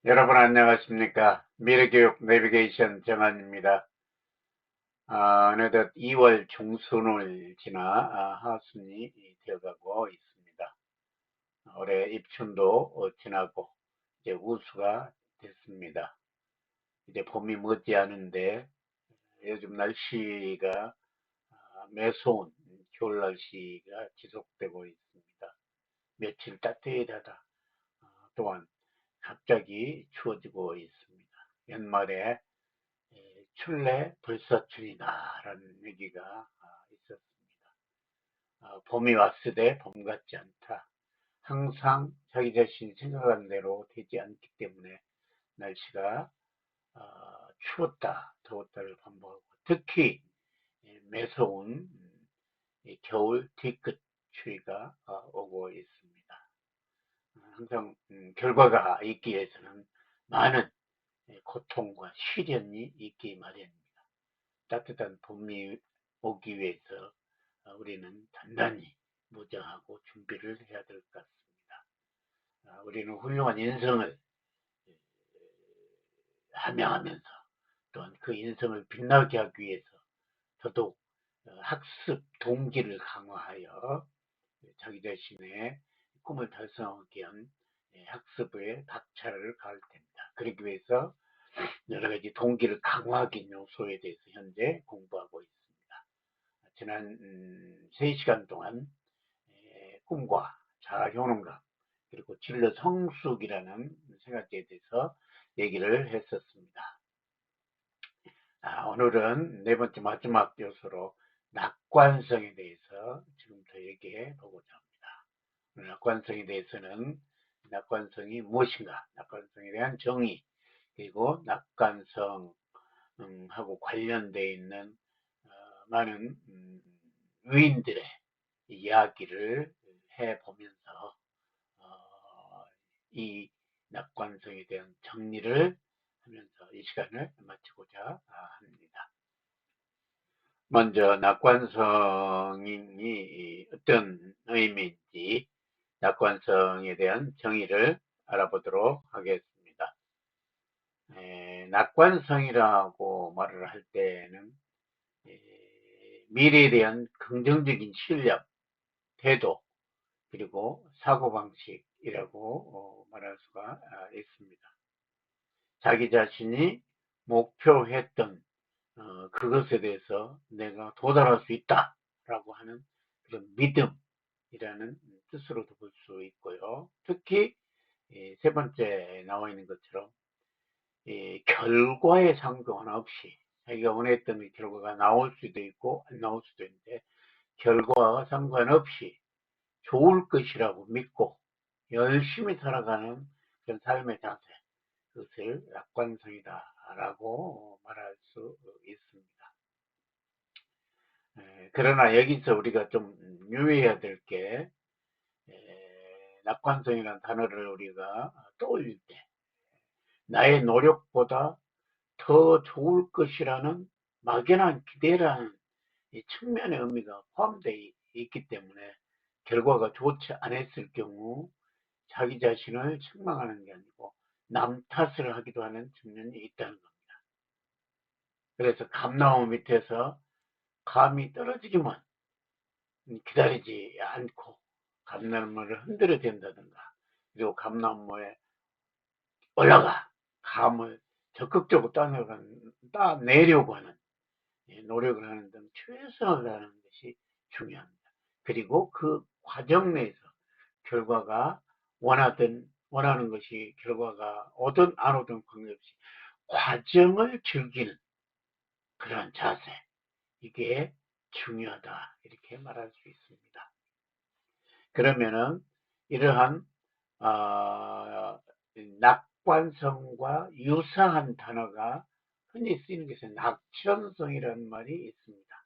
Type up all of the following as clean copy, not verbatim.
여러분 안녕하십니까? 미래교육 내비게이션 정한입니다. 어느덧 2월 중순을 지나 하순이 되어가고 있습니다. 올해 입춘도 지나고 이제 우수가 됐습니다. 이제 봄이 머지않은데 요즘 날씨가 매서운 겨울 날씨가 지속되고 있습니다. 며칠 따뜻하다. 또한 갑자기 추워지고 있습니다. 연말에 출래 불사춘이다라는 얘기가 있었습니다. 봄이 왔으되 봄 같지 않다. 항상 자기 자신이 생각한 대로 되지 않기 때문에 날씨가 추웠다, 더웠다를 반복하고 특히 매서운 겨울 뒤끝 추위가 오고 있습니다. 항상 결과가 있기 위해서는 많은 고통과 시련이 있기 마련입니다. 따뜻한 봄이 오기 위해서 우리는 단단히 무장하고 준비를 해야 될 것 같습니다. 우리는 훌륭한 인성을 함양하면서 또한 그 인성을 빛나게 하기 위해서 더더욱 학습 동기를 강화하여 자기 자신의 꿈을 달성하기 위한 학습에 박차를 가할 텐니다. 그러기 위해서 여러 가지 동기를 강화하기 요소에 대해서 현재 공부하고 있습니다. 지난 3시간 동안 꿈과 자아효능감 그리고 진로 성숙이라는 생각에 대해서 얘기를 했었습니다. 오늘은 네 번째 마지막 요소로 낙관성에 대해서 지금부터 얘기해 보고자 합니다. 낙관성에 대해서는 낙관성이 무엇인가, 낙관성에 대한 정의, 그리고 낙관성하고 관련되어 있는 많은 위인들의 이야기를 해보면서 이 낙관성에 대한 정리를 하면서 이 시간을 마치고자 합니다. 먼저 낙관성이 어떤 의미인지 낙관성에 대한 정의를 알아보도록 하겠습니다. 낙관성이라고 말을 할 때는 미래에 대한 긍정적인 신뢰, 태도, 그리고 사고방식이라고 말할 수가 있습니다. 자기 자신이 목표했던 그것에 대해서 내가 도달할 수 있다라고 하는 그런 믿음이라는 뜻으로도 볼 수 있고요. 특히 세 번째 나와 있는 것처럼 결과에 상관없이 자기가 원했던 결과가 나올 수도 있고 안 나올 수도 있는데 결과와 상관없이 좋을 것이라고 믿고 열심히 살아가는 그런 삶의 자세, 그것을 낙관성이다라고 말할 수 있습니다. 그러나 여기서 우리가 좀 유의해야 될 게, 낙관성이라는 단어를 우리가 떠올릴 때 나의 노력보다 더 좋을 것이라는 막연한 기대라는 이 측면의 의미가 포함되어 있기 때문에 결과가 좋지 않았을 경우 자기 자신을 책망하는 게 아니고 남 탓을 하기도 하는 측면이 있다는 겁니다. 그래서 감나무 밑에서 감이 떨어지기만 기다리지 않고 감나무를 흔들어 댄다든가 그리고 감나무에 올라가 감을 적극적으로 따내려고 하는 노력을 하는 등 최선을 다하는 것이 중요합니다. 그리고 그 과정 내에서 결과가 원하는 것이 결과가 오든 안 오든 관계없이 과정을 즐기는 그런 자세, 이게 중요하다 이렇게 말할 수 있습니다. 그러면은 이러한 낙관성과 유사한 단어가 흔히 쓰이는 것은 낙천성이라는 말이 있습니다.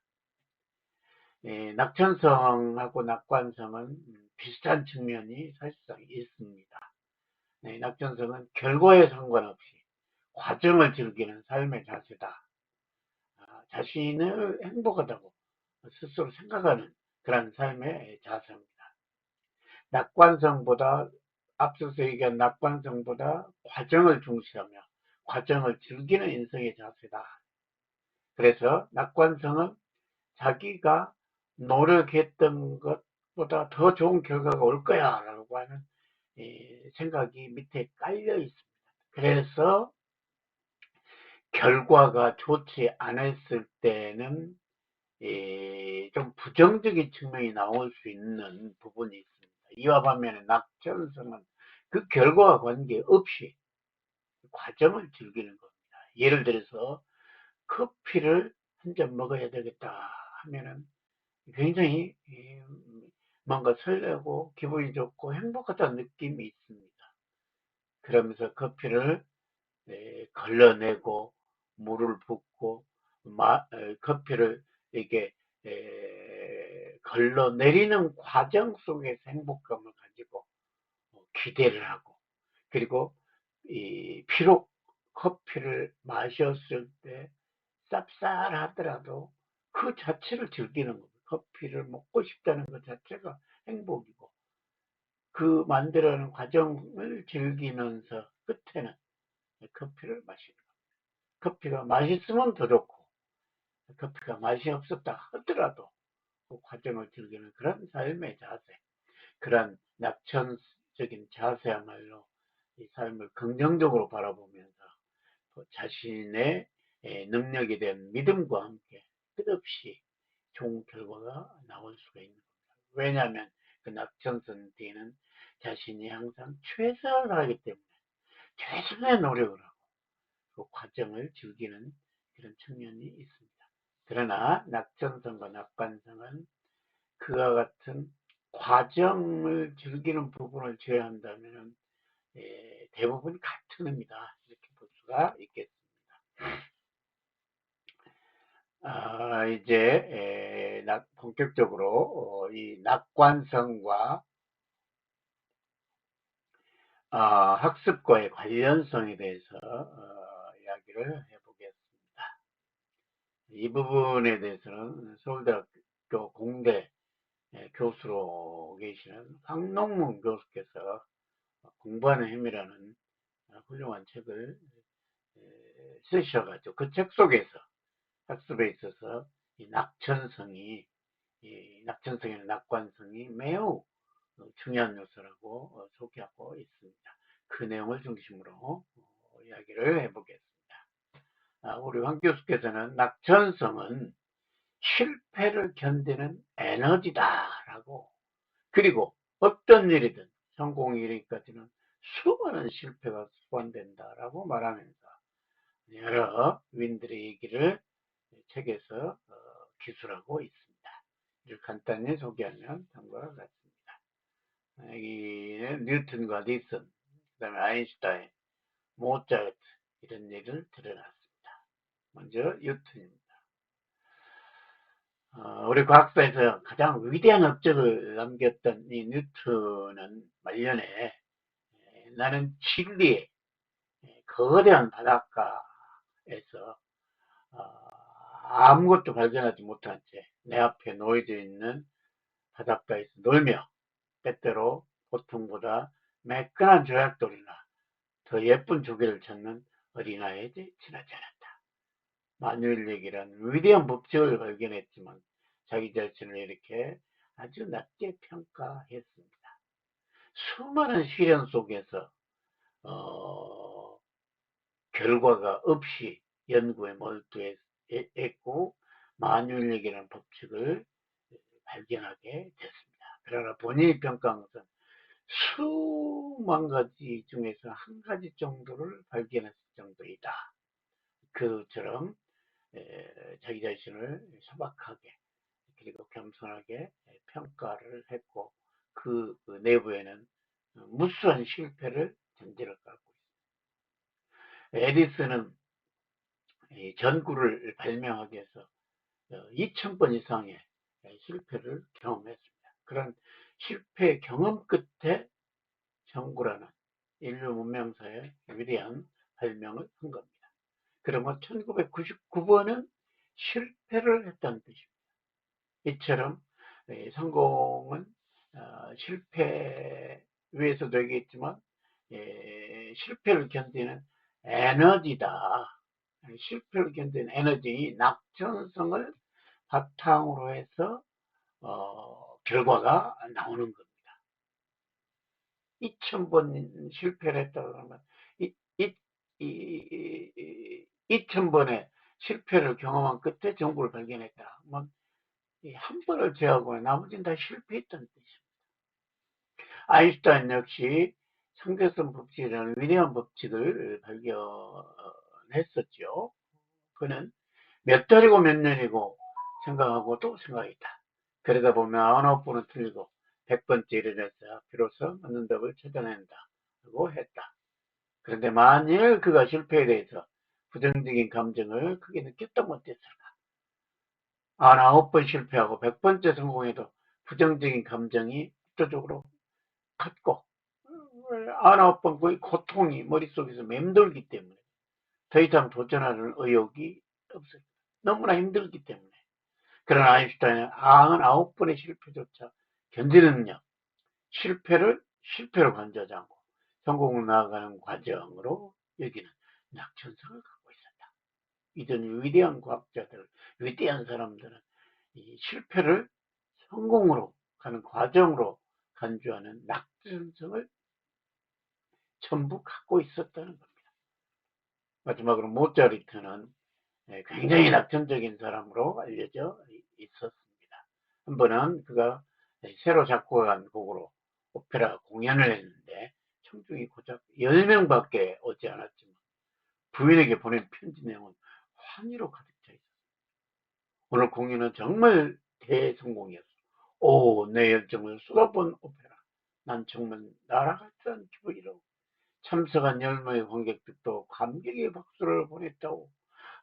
낙천성하고 낙관성은 비슷한 측면이 사실상 있습니다. 낙천성은 결과에 상관없이 과정을 즐기는 삶의 자세다. 자신을 행복하다고 스스로 생각하는 그런 삶의 자세입니다. 낙관성보다 앞서서 얘기한 낙관성보다 과정을 중시하며 과정을 즐기는 인생의 자세다. 그래서 낙관성은 자기가 노력했던 것보다 더 좋은 결과가 올 거야 라고 하는 생각이 밑에 깔려 있습니다. 그래서 결과가 좋지 않았을 때는 좀 부정적인 측면이 나올 수 있는 부분이 있습니다. 이와 반면에 낙천성은 그 결과와 관계없이 과정을 즐기는 겁니다. 예를 들어서 커피를 한 잔 먹어야 되겠다 하면은 굉장히 뭔가 설레고 기분이 좋고 행복하다는 느낌이 있습니다. 그러면서 커피를 걸러내고 물을 붓고 커피를 이게 걸러내리는 과정 속에서 행복감을 가지고 기대를 하고, 그리고 비록 커피를 마셨을 때 쌉쌀하더라도 그 자체를 즐기는 겁니다. 커피를 먹고 싶다는 것 자체가 행복이고, 그 만들어내는 과정을 즐기면서 끝에는 커피를 마시는 겁니다. 커피가 맛있으면 더 좋고, 커피가 맛이 없었다 하더라도 그 과정을 즐기는 그런 삶의 자세, 그런 낙천적인 자세야말로 이 삶을 긍정적으로 바라보면서 자신의 능력에 대한 믿음과 함께 끝없이 좋은 결과가 나올 수가 있는 겁니다. 왜냐하면 그 낙천성 뒤에는 자신이 항상 최선을 하기 때문에 최선의 노력을 하고 그 과정을 즐기는 그런 측면이 있습니다. 그러나 낙천성과 낙관성은 그와 같은 과정을 즐기는 부분을 제외한다면 대부분 같은 의미다, 이렇게 볼 수가 있겠습니다. 이제 본격적으로 이 낙관성과 학습과의 관련성에 대해서 이야기를 해보겠습니다. 이 부분에 대해서는 서울대학교 공대 교수로 계시는 황농문 교수께서 공부하는 힘이라는 훌륭한 책을 쓰셔가지고 그 책 속에서 학습에 있어서 이 낙천성에는 낙관성이 매우 중요한 요소라고 소개하고 있습니다. 그 내용을 중심으로 이야기를 해보겠습니다. 우리 황 교수께서는 낙천성은 실패를 견디는 에너지다라고, 그리고 어떤 일이든 성공이 이르기까지는 수많은 실패가 수반된다라고 말하면서 여러 위인들의 얘기를 책에서 기술하고 있습니다. 이를 간단히 소개하면 다음과 같습니다. 여기는 뉴턴과 니슨, 그 다음에 아인슈타인, 모차르트 이런 예를 들어놨습니다. 먼저 뉴턴입니다. 우리 과학사에서 가장 위대한 업적을 남겼던 이 뉴턴은 말년에 나는 칠리의 거대한 바닷가에서 아무것도 발견하지 못한 채 내 앞에 놓여져 있는 바닷가에서 놀며 때때로 보통보다 매끈한 조약돌이나 더 예쁜 조개를 찾는 어린아이에게 지나지 않았다. 만유인력이란 위대한 법칙을 발견했지만 자기 자신을 이렇게 아주 낮게 평가했습니다. 수많은 시련 속에서 결과가 없이 연구에 몰두했고 만유인력이라는 법칙을 발견하게 됐습니다. 그러나 본인이 평가한 것은 수만 가지 중에서 한 가지 정도를 발견했을 정도이다. 그처럼 자기 자신을 소박하게 그리고 겸손하게 평가를 했고, 그 내부에는 무수한 실패를 전제를 갖고 있습니다. 에디슨은 전구를 발명하기 위해서 2000번 이상의 실패를 경험했습니다. 그런 실패 경험 끝에 전구라는 인류 문명사의 위대한 발명을 한 겁니다. 그러면 1999번은 실패를 했다는 뜻입니다. 이처럼 성공은 실패를 위에서도 얘기했지만 실패를 견디는 에너지다. 실패를 견디는 에너지, 낙천성을 바탕으로 해서 결과가 나오는 겁니다. 2000번 실패를 했다 그러면 2000번의 실패를 경험한 끝에 정보를 발견했다. 한 번을 제외하고 나머지는 다 실패했다는 뜻입니다. 아인슈타인 역시 상대성 법칙이라는 위대한 법칙을 발견했었죠. 그는 몇 달이고 몇 년이고 생각하고 또 생각했다. 그러다 보면 99번은 틀리고 100번째 일어나서 비로소 맞는 답을 찾아낸다고 했다. 그런데 만일 그가 실패에 대해서 부정적인 감정을 크게 느꼈다 못했을까? 99번 실패하고 100번째 성공해도 부정적인 감정이 압도적으로 컸고 99번 거의 고통이 머릿속에서 맴돌기 때문에 더 이상 도전하는 의욕이 없어요. 너무나 힘들기 때문에. 그러나 아인슈타인은 99번의 실패조차 견디는 능력, 실패를 실패로 간주하지 않고 성공을 나아가는 과정으로 여기는 낙천성을 갖고 있었다. 이전 위대한 과학자들, 위대한 사람들은 이 실패를 성공으로 가는 과정으로 간주하는 낙천성을 전부 갖고 있었다는 겁니다. 마지막으로 모차르트는 굉장히 낙천적인 사람으로 알려져 있었습니다. 한 번은 그가 새로 작곡한 곡으로 오페라 공연을 했는데 청중이 고작 10명밖에 오지 않았지만 부인에게 보낸 편지 내용은 환희로 가득 차 있었습니다. 오늘 공연은 정말 대성공이었어. 오, 내 열정을 쏟아본 오페라. 난 정말 날아갔다는 기분이라고. 참석한 10명의 관객들도 감격의 박수를 보냈다고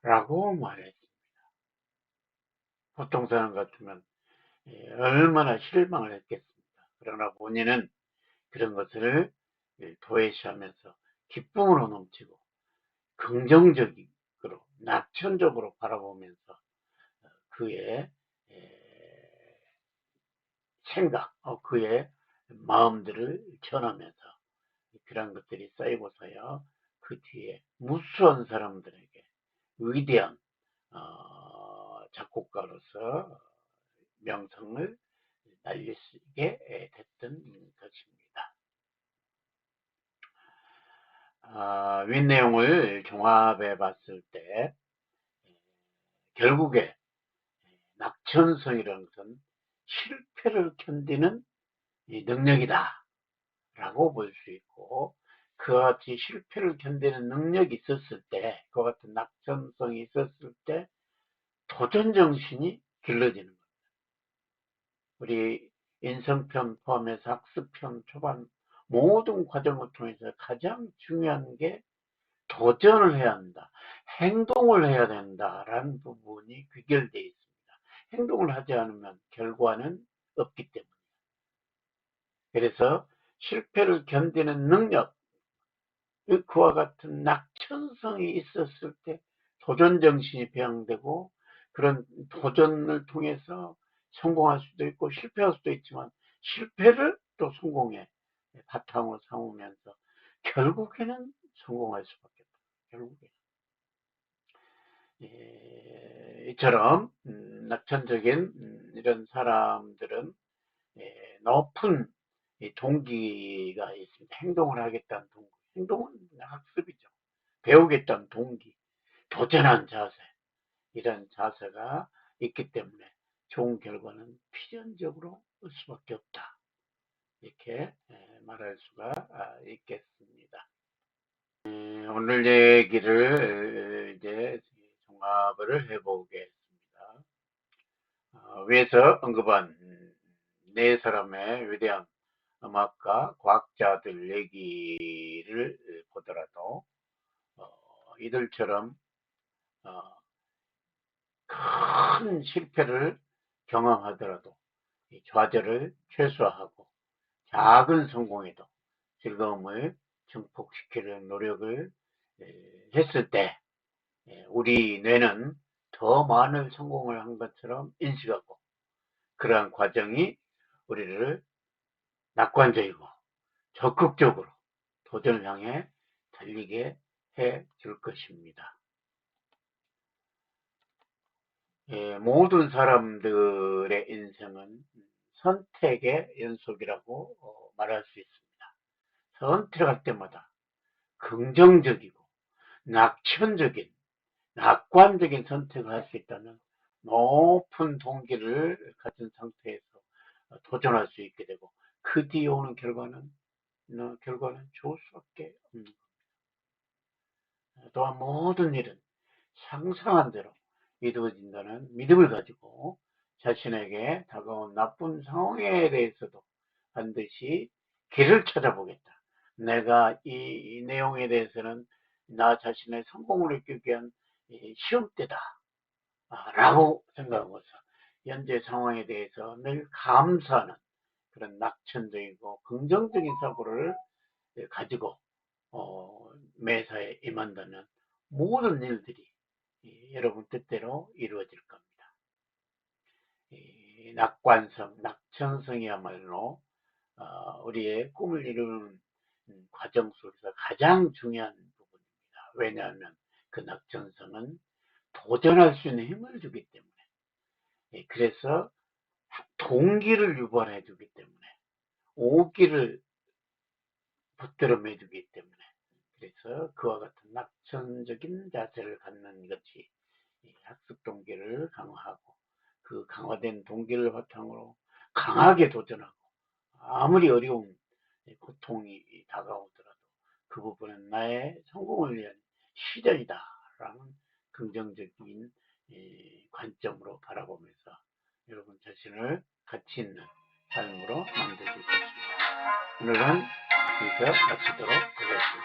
라고 말했습니다. 보통 사람 같으면 얼마나 실망을 했겠습니까? 그러나 본인은 그런 것을 도외시하면서 기쁨으로 넘치고 긍정적으로 낙천적으로 바라보면서 그의 생각, 그의 마음들을 전하면서 그런 것들이 쌓이고서야 그 뒤에 무수한 사람들에게 위대한 작곡가로서 명성을 날리게 됐던 것입니다. 윗 내용을 종합해 봤을 때 결국에 낙천성이라는 것은 실패를 견디는 능력이다 라고 볼 수 있고, 그와 같이 실패를 견디는 능력이 있었을 때, 그와 같은 낙천성이 있었을 때 도전정신이 길러지는 겁니다. 우리 인성편 포함해서 학습편 초반 모든 과정을 통해서 가장 중요한 게 도전을 해야 한다. 행동을 해야 된다라는 부분이 귀결되어 있습니다. 행동을 하지 않으면 결과는 없기 때문에. 그래서 실패를 견디는 능력, 그와 같은 낙천성이 있었을 때 도전정신이 배양되고 그런 도전을 통해서 성공할 수도 있고 실패할 수도 있지만 실패를 또 성공의 바탕으로 삼으면서 결국에는 성공할 수밖에 없다. 결국에 이처럼 낙천적인 이런 사람들은 높은 동기가 있습니다. 행동을 하겠다는 동기. 행동은 학습이죠. 배우겠다는 동기, 도전한 자세, 이런 자세가 있기 때문에 좋은 결과는 필연적으로 올 수밖에 없다. 이렇게 말할 수가 있겠습니다. 오늘 얘기를 이제 종합을 해보겠습니다. 위에서 언급한 네 사람의 위대한 음악가, 과학자들 얘기를 보더라도 이들처럼 큰 실패를 경험하더라도 좌절을 최소화하고 작은 성공에도 즐거움을 증폭시키는 노력을 했을 때 우리 뇌는 더 많은 성공을 한 것처럼 인식하고 그러한 과정이 우리를 낙관적이고 적극적으로 도전을 향해 달리게 해 줄 것입니다. 예, 모든 사람들의 인생은 선택의 연속이라고 말할 수 있습니다. 선택할 때마다 긍정적이고 낙천적인, 낙관적인 선택을 할 수 있다면 높은 동기를 가진 상태에서 도전할 수 있게 되고, 그 뒤에 오는 결과는 좋을 수밖에 없는 겁니다. 또한 모든 일은 상상한 대로 이루어진다는 믿음을 가지고 자신에게 다가온 나쁜 상황에 대해서도 반드시 길을 찾아보겠다. 내가 이 내용에 대해서는 나 자신의 성공을 이끌기 위한 시험대다 라고 생각하면서 현재 상황에 대해서 늘 감사하는 그런 낙천적이고 긍정적인 사고를 가지고 매사에 임한다면 모든 일들이 여러분 뜻대로 이루어질 겁니다. 낙관성, 낙천성이야말로 우리의 꿈을 이루는 과정 속에서 가장 중요한 부분입니다. 왜냐하면 그 낙천성은 도전할 수 있는 힘을 주기 때문에, 그래서 동기를 유발해 주기 때문에, 오기를 붙들어 매주기 때문에, 그래서 그와 같은 낙천적인 자세를 갖는 것이 학습 동기를 강화하고, 그 강화된 동기를 바탕으로 강하게 도전하고, 아무리 어려운 고통이 다가오더라도 그 부분은 나의 성공을 위한 시전이다라는 긍정적인 관점으로 바라보면서 여러분 자신을 가치 있는 삶으로 만드실 것입니다. 오늘은 여기서 마치도록 하겠습니다.